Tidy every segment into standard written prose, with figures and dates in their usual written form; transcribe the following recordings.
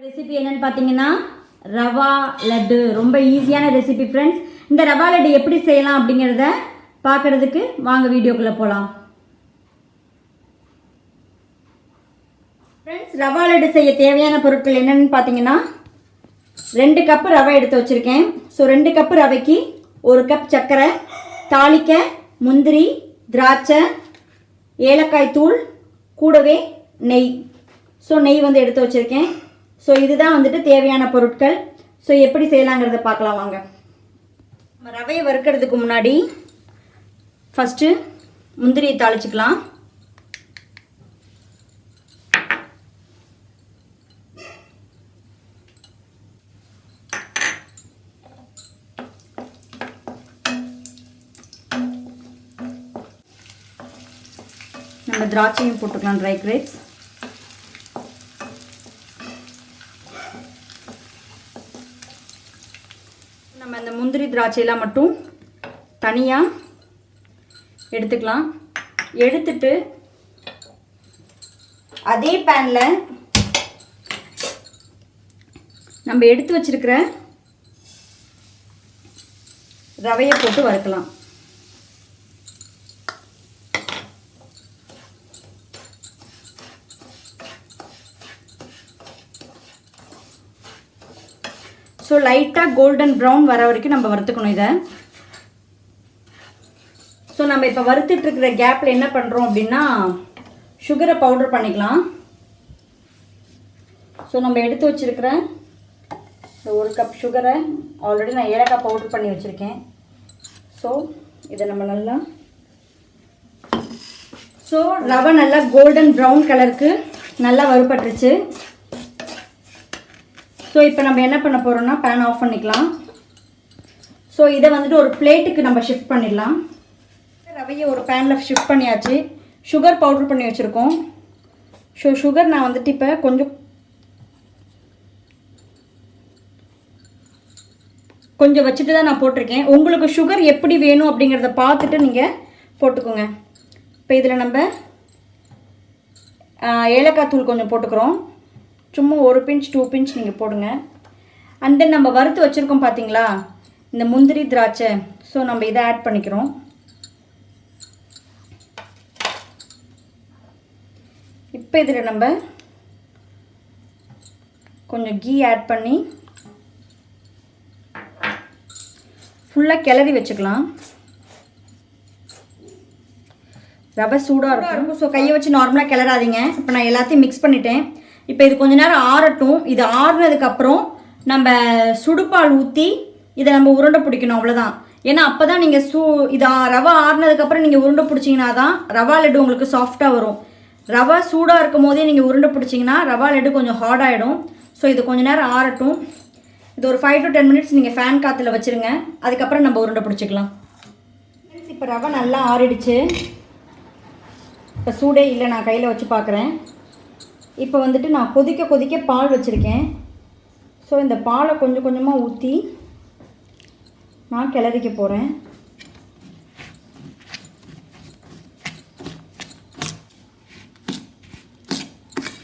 Recipe என்னன்னு பார்த்தீங்கன்னா ரவா லட்டு. ரொம்ப ஈஸியான ரெசிபி ஃப்ரெண்ட்ஸ். இந்த ரவா லட்டு எப்படி செய்யலாம் அப்படிங்கிறத பார்க்கறதுக்கு வாங்க வீடியோக்குள்ளே போகலாம். ஃப்ரெண்ட்ஸ், ரவா லட்டு செய்ய தேவையான பொருட்கள் என்னென்னு பார்த்தீங்கன்னா 2 கப்பு ரவை எடுத்து வச்சுருக்கேன். ஸோ 2 கப்பு ரவைக்கு 1 கப் சர்க்கரை, தாளிக்க முந்திரி, திராட்சை, ஏலக்காய் தூள், கூடவே நெய். ஸோ நெய் வந்து எடுத்து வச்சுருக்கேன். ஸோ இதுதான் வந்துட்டு தேவையான பொருட்கள். ஸோ எப்படி செய்யலாங்கிறத பார்க்கலாம் வாங்க. நம்ம ரவையை வறுக்கிறதுக்கு முன்னாடி ஃபஸ்ட்டு முந்திரியை தாளிச்சிக்கலாம். நம்ம திராட்சையும் போட்டுக்கலாம், ட்ரை கிரேப்ஸ். நம்ம இந்த முந்திரி திராட்சையெல்லாம் மட்டும் தனியாக எடுத்துக்கலாம். எடுத்துட்டு அதே பேனில் நம்ம எடுத்து வச்சிருக்கிற ரவையை போட்டு வறுக்கலாம். ஸோ லைட்டாக கோல்டன் ப்ரௌன் வர வரைக்கும் நம்ம வறுத்துக்கணும் இதை. ஸோ நம்ம இப்போ வறுத்துட்ருக்கிற கேப்பில் என்ன பண்ணுறோம் அப்படின்னா சுகரை பவுடர் பண்ணிக்கலாம். ஸோ நம்ம எடுத்து வச்சுருக்கிற 1 கப் சுகரை ஆல்ரெடி நான் ஏலக்காய் பவுடர் பண்ணி வச்சுருக்கேன். ஸோ இதை நம்ம நல்லா ரவை நல்லா கோல்டன் ப்ரௌன் கலருக்கு நல்லா வறுபட்டுருச்சு. ஸோ இப்போ நம்ம என்ன பண்ண போகிறோம்னா பேன் ஆஃப் பண்ணிக்கலாம். ஸோ இதை வந்துட்டு ஒரு பிளேட்டுக்கு நம்ம ஷிஃப்ட் பண்ணிடலாம். ரவையை ஒரு பேனில் ஷிஃப்ட் பண்ணியாச்சு. சுகர் பவுட்ரு பண்ணி வச்சுருக்கோம். ஸோ சுகர் நான் வந்துட்டு இப்போ கொஞ்சம் வச்சுட்டு தான் நான் போட்டிருக்கேன். உங்களுக்கு சுகர் எப்படி வேணும் அப்படிங்கிறத பார்த்துட்டு நீங்கள் போட்டுக்கோங்க. இப்போ இதில் நம்ம ஏலக்காய் தூள் கொஞ்சம் போட்டுக்கிறோம். சும்மா 1 பிஞ்ச் 2 பிஞ்ச் நீங்கள் போடுங்க. அண்ட் தென் நம்ம வறுத்து வச்சுருக்கோம் பார்த்தீங்களா இந்த முந்திரி திராட்சை. ஸோ நம்ம இதை ஆட் பண்ணிக்கிறோம். இப்போ இதில் நம்ம கொஞ்சம் கீ ஆட் பண்ணி ஃபுல்லாக கிளறி வச்சுக்கலாம். ரவை சூடாக இருக்கும். ஸோ கையை வச்சு நார்மலாக கிளறாதீங்க. இப்போ நான் எல்லாத்தையும் மிக்ஸ் பண்ணிட்டேன். இப்போ இது கொஞ்ச நேரம் ஆறட்டும். இது ஆறுனதுக்கப்புறம் நம்ம சுடுபால் ஊற்றி இதை நம்ம உருண்டை பிடிக்கணும், அவ்வளோதான். ஏன்னா அப்போ தான் நீங்கள் இது ரவை ஆறுனதுக்கப்புறம் நீங்கள் உருண்டை பிடிச்சிங்கன்னா தான் ரவா லட்டு உங்களுக்கு சாஃப்டாக வரும். ரவை சூடாக இருக்கும் போதே நீங்கள் உருண்டை பிடிச்சிங்கன்னா ரவா லட்டு கொஞ்சம் ஹார்டாகிடும். ஸோ இது கொஞ்ச நேரம் ஆறட்டும். இது ஒரு 5 to 10 மினிட்ஸ் நீங்கள் ஃபேன் காற்றுல வச்சுருங்க. அதுக்கப்புறம் நம்ம உருண்டை பிடிச்சிக்கலாம். இப்போ ரவை நல்லா ஆறிடுச்சு. இப்போ சூடே இல்லை, நான் கையில் வச்சு பார்க்குறேன். இப்போ வந்துட்டு நான் கொதிக்க பால் வச்சுருக்கேன். ஸோ இந்த பாலை கொஞ்சம் கொஞ்சமாக ஊற்றி நான் கிளறிக்க போகிறேன்.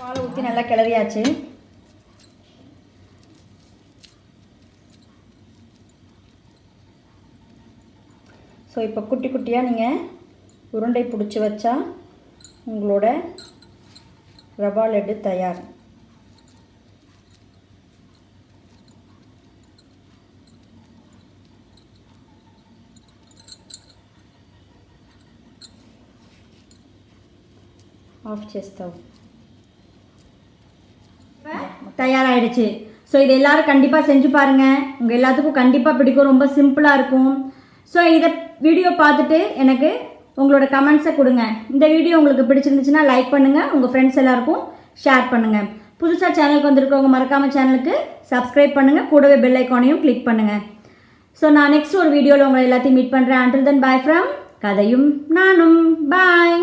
பாலை ஊற்றி நல்லா கிளறியாச்சு. ஸோ இப்போ குட்டி குட்டியாக நீங்கள் உருண்டை பிடிச்சி வச்சா உங்களோட ரவா லட்டு தயார். ఆఫ్ చేస్తావు. தயாராகிடுச்சு. ஸோ இது எல்லோரும் கண்டிப்பாக செஞ்சு பாருங்கள். உங்கள் எல்லாத்துக்கும் கண்டிப்பாக பிடிக்கும். ரொம்ப சிம்பிளாக இருக்கும். ஸோ இதை வீடியோ பார்த்துட்டு எனக்கு உங்களோட கமெண்ட்ஸை கொடுங்க. இந்த வீடியோ உங்களுக்கு பிடிச்சிருந்துச்சுன்னா லைக் பண்ணுங்கள். உங்கள் ஃப்ரெண்ட்ஸ் எல்லாருக்கும் ஷேர் பண்ணுங்கள். புதுசாக சேனலுக்கு வந்திருக்கவங்க மறக்காமல் சேனலுக்கு சப்ஸ்கிரைப் பண்ணுங்கள். கூடவே பெல் ஐக்கானையும் கிளிக் பண்ணுங்கள். ஸோ நான் நெக்ஸ்ட் ஒரு வீடியோவில் உங்களை எல்லாத்தையும் மீட் பண்ணுறேன். until then bye from கதையும் நானும். பாய்.